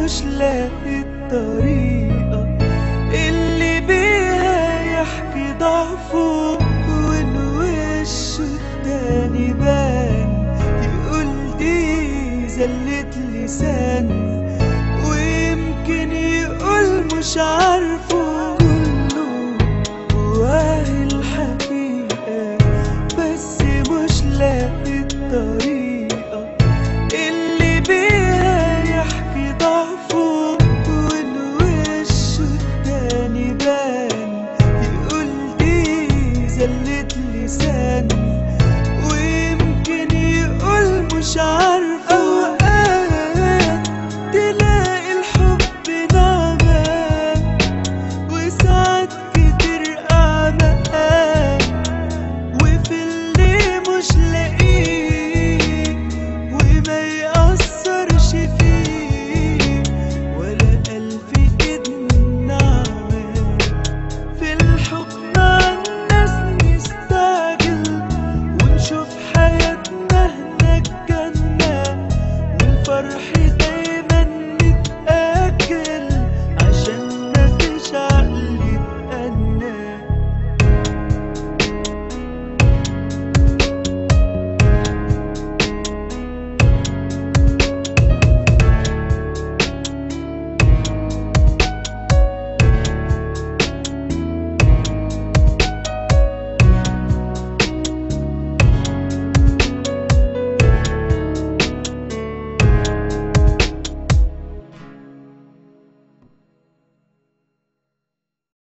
مش لاقي الطريقة اللي بيها يحكي ضعفه، وإن وشه التاني بان يقول دي زلة لسان، ويمكن يقول مش عارفه كله جواه الحقيقة، بس مش لاقي الطريقة اللي بيها يحكي ضعفه، وإن وشه التاني بان يقول دي زلة لسان، ويمكن يقول مش عارفه. أوقات تلاقي الحب نعمة، وساعات كتير أعمى، وفي اللي مش لاقيه وما يأثرش فيه ولا ألف إيد ناعمة. في الحكم على الناس نستعجل ونشوف حياتنا هناك جنة، والفرح